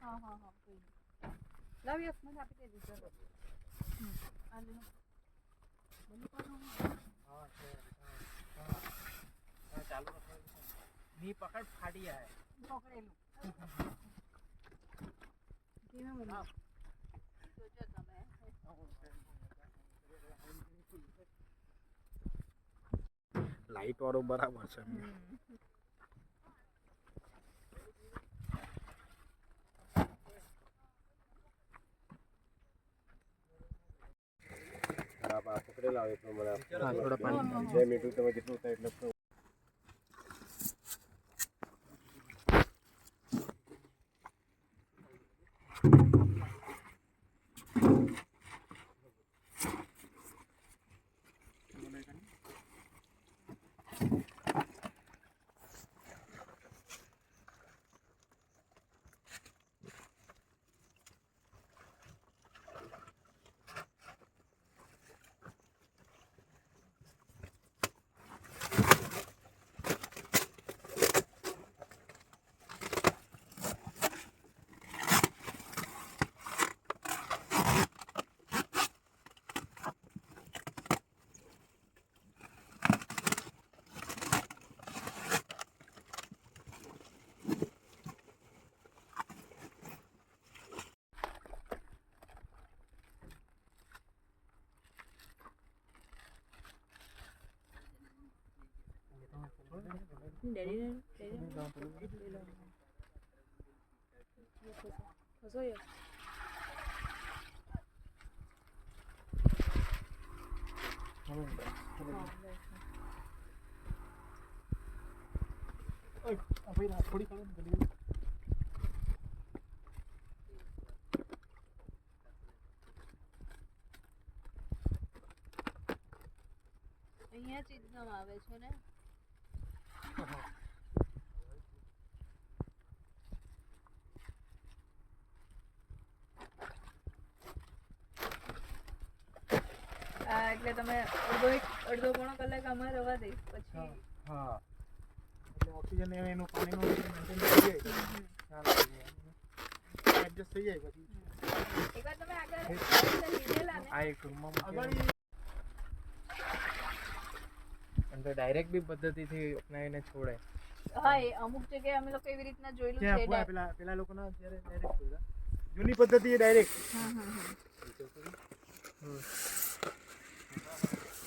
हाँ हाँ हाँ कोई नहीं लाओ यस मैं आपके दे दीजिए आ लो बोलो कौन हां हां चालू रखो नी पकड़ फाड़िया है पकड़े लो कि मैं बोलूं सोचा था मैं लाइट वाળો બરાબર છે आप पकड़ेला એટલો મને હા થોડા પાણી 2 મિનિટ તમે જેટલું થાય એટલે डैडी खसो ये अभी थोड़ी करो जल्दी અહીંયા ચીજમાં આવે છે ને એટલે તમે અડધો પોણો કલાક આમાં રવા દઈશ પછી હા એટલે ઓક્સિજન એનું પાણીનું મેન્ટેન થઈ જાય ચાલ એડજસ્ટ થઈ જાય પછી એકવાર તમે આગળ લીધેલા ને આ એક રૂમમાં આગળ અંદર ડાયરેક્ટ બી પદ્ધતિથી અપનાવીને છોડે હા એ અમુક જગ્યાએ અમે લોકો એવી રીતના જોયેલું છે પેલા લોકોના જ્યારે ડાયરેક્ટ જોયા જૂની પદ્ધતિ એ ડાયરેક્ટ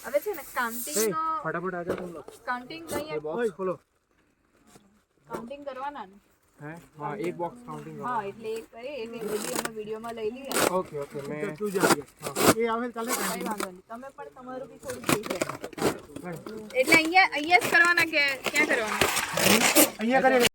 હવે છે ને કાઉન્ટિંગ નો ફટાફટ આજા तुम लोग કાઉન્ટિંગ કઈ બોક્સ ખોલો કાઉન્ટિંગ કરવાના ને હે હા એક બોક્સ કાઉન્ટિંગ હા એટલે એક કરે એક અમે વિડિયોમાં લઈ લઈએ ઓકે ઓકે મેં તું જાગે હા એ આવે કાલે કઈ વાંધો નહીં તમે પણ તમારું બી થોડું થઈ જાય એટલે અહીંયા જ કરવાના કે ક્યાં કરવાના અહીંયા કરે